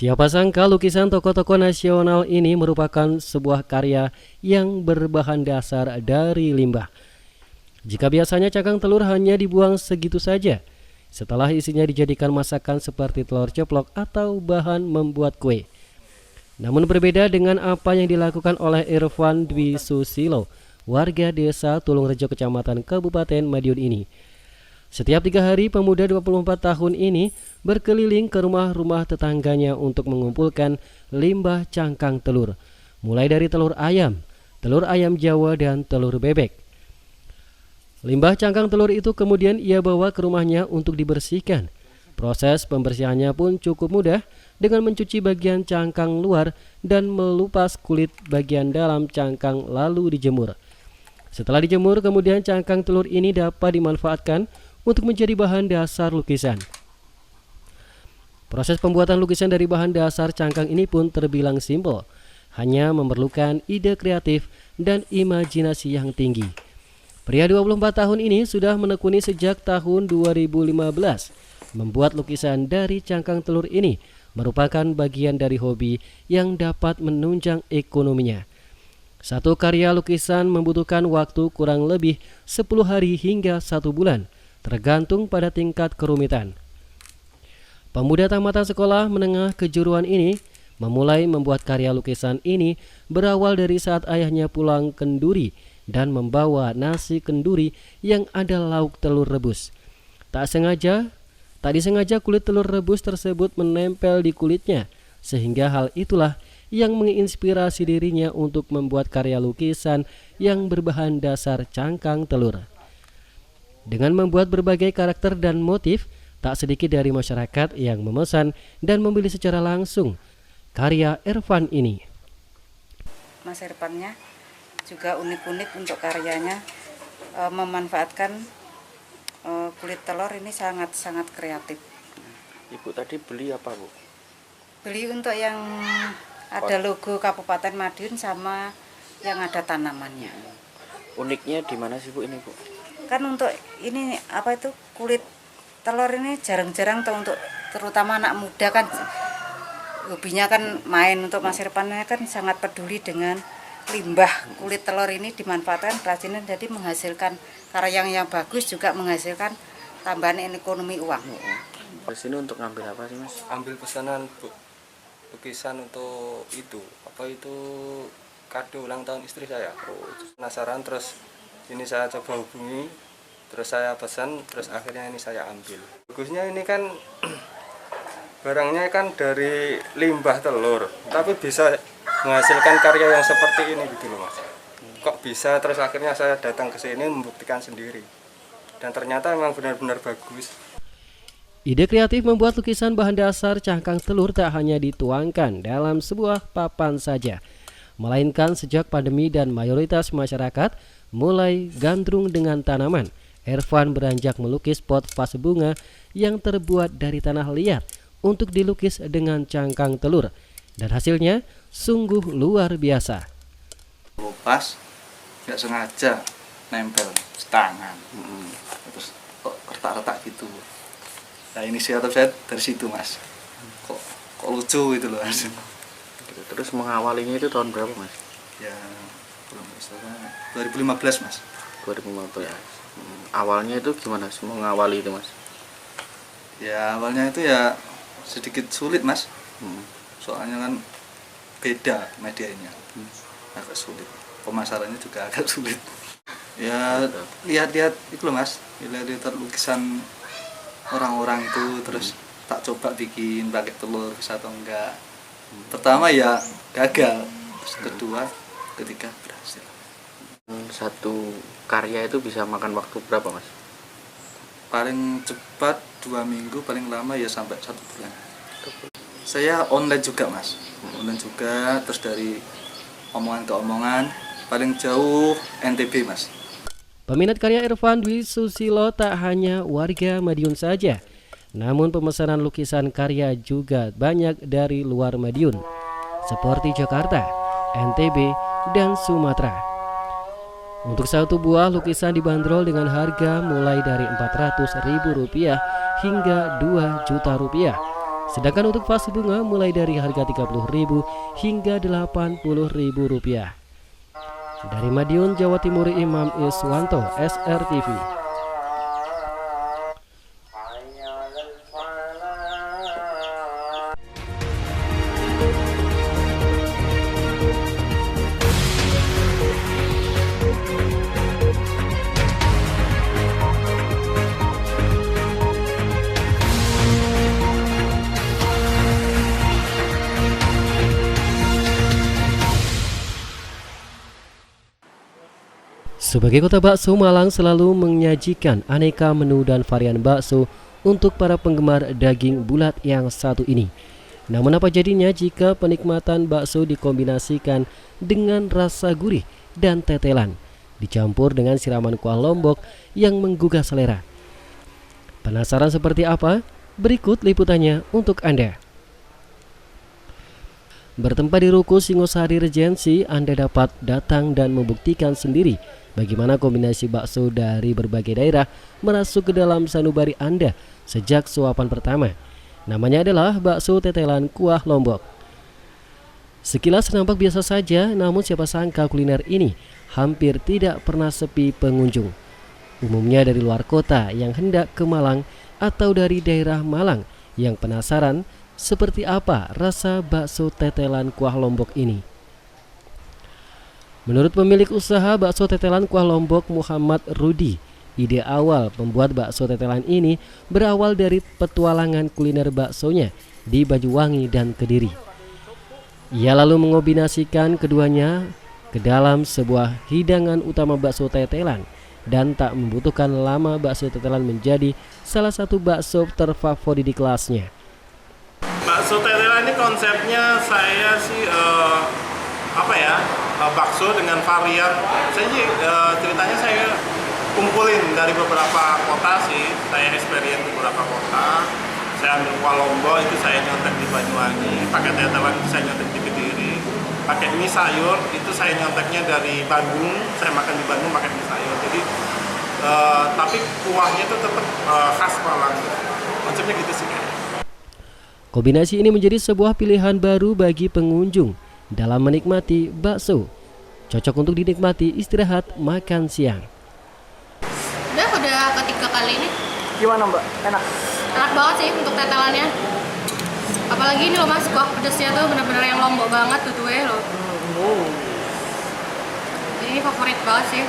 Siapa sangka lukisan tokoh-tokoh nasional ini merupakan sebuah karya yang berbahan dasar dari limbah. Jika biasanya cangkang telur hanya dibuang segitu saja, setelah isinya dijadikan masakan seperti telur ceplok atau bahan membuat kue. Namun berbeda dengan apa yang dilakukan oleh Irfan Dwi Susilo, warga desa Tulungrejo, Kecamatan Kabupaten Madiun ini. Setiap 3 hari, pemuda 24 tahun ini berkeliling ke rumah-rumah tetangganya untuk mengumpulkan limbah cangkang telur, mulai dari telur ayam Jawa, dan telur bebek. Limbah cangkang telur itu kemudian ia bawa ke rumahnya untuk dibersihkan. Proses pembersihannya pun cukup mudah dengan mencuci bagian cangkang luar dan melupas kulit bagian dalam cangkang lalu dijemur. Setelah dijemur, kemudian cangkang telur ini dapat dimanfaatkan untuk menjadi bahan dasar lukisan. Proses pembuatan lukisan dari bahan dasar cangkang ini pun terbilang simpel, hanya memerlukan ide kreatif dan imajinasi yang tinggi. Pria 24 tahun ini sudah menekuni sejak tahun 2015. Membuat lukisan dari cangkang telur ini merupakan bagian dari hobi yang dapat menunjang ekonominya. Satu karya lukisan membutuhkan waktu kurang lebih 10 hari hingga 1 bulan, tergantung pada tingkat kerumitan. Pemuda tamatan sekolah menengah kejuruan ini memulai membuat karya lukisan ini berawal dari saat ayahnya pulang kenduri dan membawa nasi kenduri yang ada lauk telur rebus. Tak disengaja kulit telur rebus tersebut menempel di kulitnya, sehingga hal itulah yang menginspirasi dirinya untuk membuat karya lukisan yang berbahan dasar cangkang telur. Dengan membuat berbagai karakter dan motif, tak sedikit dari masyarakat yang memesan dan membeli secara langsung karya Irfan ini. Mas Irfannya juga unik-unik untuk karyanya, memanfaatkan kulit telur ini sangat-sangat kreatif. Ibu tadi beli apa, Bu? Beli untuk yang ada logo Kabupaten Madiun sama yang ada tanamannya. Uniknya di mana sih, Bu, ini, Bu? Kan untuk ini kulit telur ini jarang-jarang untuk terutama anak muda kan hobinya kan main. Untuk Mas Irfannya kan sangat peduli dengan limbah kulit telur ini dimanfaatkan kerajinan, jadi menghasilkan karya yang bagus, juga menghasilkan tambahan ekonomi uang. Di sini untuk ngambil apa sih, Mas? Ambil pesanan, Bu, lukisan untuk itu kado ulang tahun istri saya. Penasaran, terus ini saya coba hubungi, terus saya pesan, terus akhirnya ini saya ambil. Bagusnya ini kan barangnya kan dari limbah telur, tapi bisa menghasilkan karya yang seperti ini gitu loh, Mas. Kok bisa? Terus akhirnya saya datang ke sini membuktikan sendiri, dan ternyata memang benar-benar bagus. Ide kreatif membuat lukisan bahan dasar cangkang telur tak hanya dituangkan dalam sebuah papan saja, melainkan sejak pandemi dan mayoritas masyarakat mulai gandrung dengan tanaman, Irfan beranjak melukis pot vas bunga yang terbuat dari tanah liat untuk dilukis dengan cangkang telur, dan hasilnya sungguh luar biasa. Pas nggak sengaja nempel di tangan, terus kok retak-retak gitu. Nah, inisiatif saya dari situ, Mas. Kok lucu gitu loh, Mas. Terus mengawalinya itu tahun berapa, Mas? Ya, belum salah 2015, Mas. 2015. Awalnya itu gimana sih mengawali itu, Mas? Ya, awalnya itu ya sedikit sulit, Mas. Soalnya kan beda medianya. Agak sulit. Pemasarannya juga agak sulit. Ya, lihat-lihat itu loh, Mas. Lihat-lihat lukisan orang-orang itu, terus tak coba bikin pakai telur bisa atau enggak. Pertama ya gagal, terus kedua, ketiga berhasil. Satu karya itu bisa makan waktu berapa, Mas? Paling cepat 2 minggu, paling lama ya sampai 1 bulan. Saya online juga, Mas. Online juga, terus dari omongan ke omongan, paling jauh NTB, Mas. Peminat karya Irfan Dwi Susilo tak hanya warga Madiun saja, namun pemesanan lukisan karya juga banyak dari luar Madiun, seperti Jakarta, NTB, dan Sumatera. Untuk satu buah lukisan dibanderol dengan harga mulai dari Rp400.000 hingga Rp2 juta. Sedangkan untuk vas bunga mulai dari harga Rp30.000 hingga Rp80.000. Dari Madiun, Jawa Timur, Imam Iswanto, SRTV. Sebagai kota bakso, Malang selalu menyajikan aneka menu dan varian bakso untuk para penggemar daging bulat yang satu ini. Namun apa jadinya jika penikmatan bakso dikombinasikan dengan rasa gurih dan tetelan, dicampur dengan siraman kuah lombok yang menggugah selera? Penasaran seperti apa? Berikut liputannya untuk Anda. Bertempat di Ruko Singosari Regency, Anda dapat datang dan membuktikan sendiri bagaimana kombinasi bakso dari berbagai daerah merasuk ke dalam sanubari Anda sejak suapan pertama. Namanya adalah bakso tetelan kuah lombok. Sekilas nampak biasa saja, namun siapa sangka kuliner ini hampir tidak pernah sepi pengunjung. Umumnya dari luar kota yang hendak ke Malang atau dari daerah Malang yang penasaran seperti apa rasa bakso tetelan kuah lombok ini. Menurut pemilik usaha bakso tetelan kuah lombok, Muhammad Rudi, ide awal pembuat bakso tetelan ini berawal dari petualangan kuliner baksonya di Banyuwangi dan Kediri. Ia lalu mengombinasikan keduanya ke dalam sebuah hidangan utama bakso tetelan dan tak membutuhkan lama bakso tetelan menjadi salah satu bakso terfavorit di kelasnya. Bakso tetelan ini konsepnya saya sih bakso dengan varian. Saya sih ceritanya saya kumpulin dari beberapa kota sih. Saya experience beberapa kota. Saya ambil kuah lombok itu saya nyontek di Banyuwangi. Pakai tetelan itu saya nyontek di Kediri. Pakai mie sayur itu saya nyonteknya dari Bandung. Saya makan di Bandung pakai mie sayur. Jadi tapi kuahnya itu tetap khas Malang. Konsepnya gitu sih kayaknya. Kombinasi ini menjadi sebuah pilihan baru bagi pengunjung dalam menikmati bakso. Cocok untuk dinikmati istirahat makan siang. Udah ketiga kali ini. Gimana Mbak? Enak? Enak banget sih untuk tetelannya. Apalagi ini loh Mas, kuah pedesnya tuh bener-bener yang lombok banget tuh loh. Jadi ini favorit banget sih.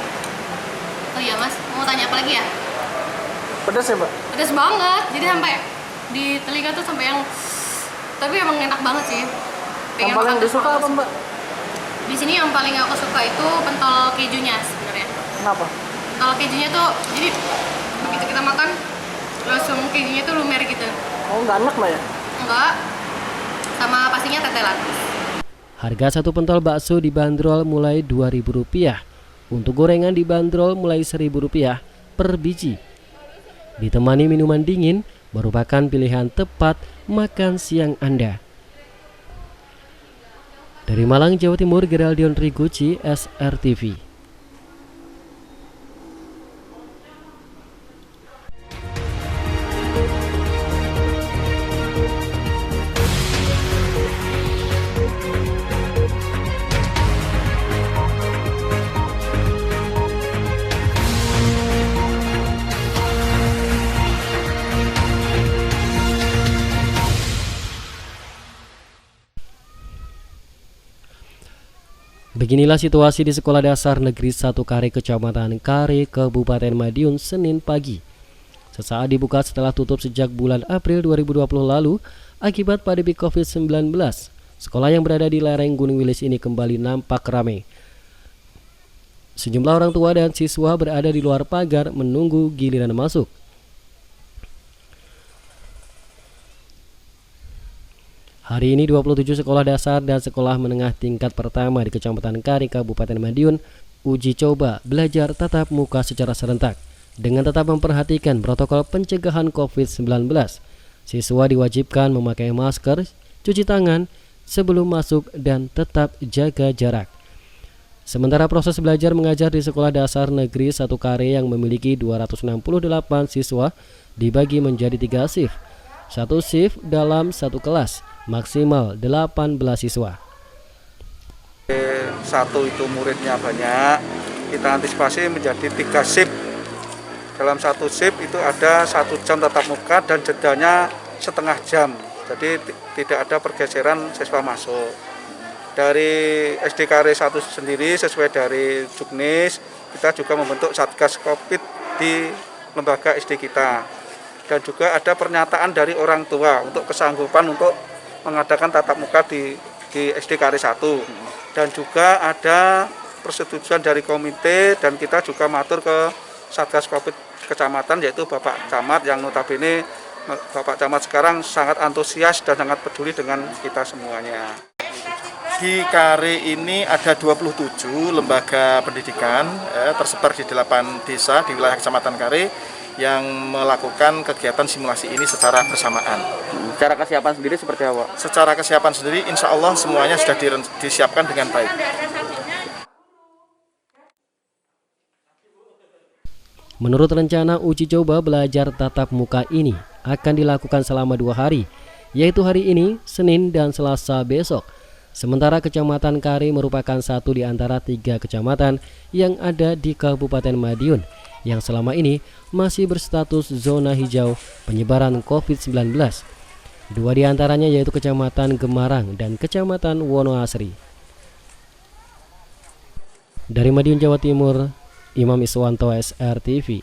Oh iya Mas, mau tanya apa lagi ya? Pedas ya Mbak? Pedes banget, jadi sampai di telinga tuh sampai yang, tapi emang enak banget sih. Yang paling disuka apa Mbak? Di sini yang paling aku suka itu pentol kejunya sebenarnya. Kenapa? Pentol kejunya tuh, jadi begitu kita makan langsung kejunya tuh lumer gitu. Oh nggak enak Mbak ya? Enggak, sama pastinya tetelan. Harga satu pentol bakso dibanderol mulai Rp2.000. Untuk gorengan dibanderol mulai Rp1.000 per biji. Ditemani minuman dingin merupakan pilihan tepat makan siang Anda. Dari Malang, Jawa Timur, Geraldion Riguci, SRTV. Beginilah situasi di Sekolah Dasar Negeri 1 Kare, Kecamatan Kare, Kabupaten Madiun, Senin pagi. Sesaat dibuka setelah tutup sejak bulan April 2020 lalu akibat pandemi COVID-19. Sekolah yang berada di lereng Gunung Wilis ini kembali nampak ramai. Sejumlah orang tua dan siswa berada di luar pagar menunggu giliran masuk. Hari ini 27 sekolah dasar dan sekolah menengah tingkat pertama di Kecamatan Kare, Kabupaten Madiun uji coba belajar tatap muka secara serentak dengan tetap memperhatikan protokol pencegahan COVID-19. Siswa diwajibkan memakai masker, cuci tangan sebelum masuk dan tetap jaga jarak. Sementara proses belajar mengajar di Sekolah Dasar Negeri 1 Kare yang memiliki 268 siswa dibagi menjadi 3 shift. Satu shift dalam satu kelas, maksimal 18 siswa. Satu itu muridnya banyak, kita antisipasi menjadi 3 shift. Dalam satu shift itu ada 1 jam tatap muka dan jedanya setengah jam. Jadi tidak ada pergeseran siswa masuk. Dari SDKR 1 sendiri sesuai dari Juknis, kita juga membentuk Satgas Covid di lembaga SD kita. Dan juga ada pernyataan dari orang tua untuk kesanggupan untuk mengadakan tatap muka di SDKR 1. Dan juga ada persetujuan dari komite dan kita juga matur ke Satgas Covid kecamatan, yaitu Bapak Camat yang notabene Bapak Camat sekarang sangat antusias dan sangat peduli dengan kita semuanya. Di Kare ini ada 27 lembaga pendidikan tersebar di 8 desa di wilayah Kecamatan Kare yang melakukan kegiatan simulasi ini secara bersamaan. Secara kesiapan sendiri seperti apa? Secara kesiapan sendiri insya Allah semuanya sudah disiapkan dengan baik. Menurut rencana uji coba belajar tatap muka ini akan dilakukan selama 2 hari, yaitu hari ini, Senin dan Selasa besok. Sementara Kecamatan Kare merupakan satu di antara 3 kecamatan yang ada di Kabupaten Madiun yang selama ini masih berstatus zona hijau penyebaran COVID-19. 2 di antaranya yaitu Kecamatan Gemarang dan Kecamatan Wonoasri. Dari Madiun, Jawa Timur, Imam Iswanto, SR TV.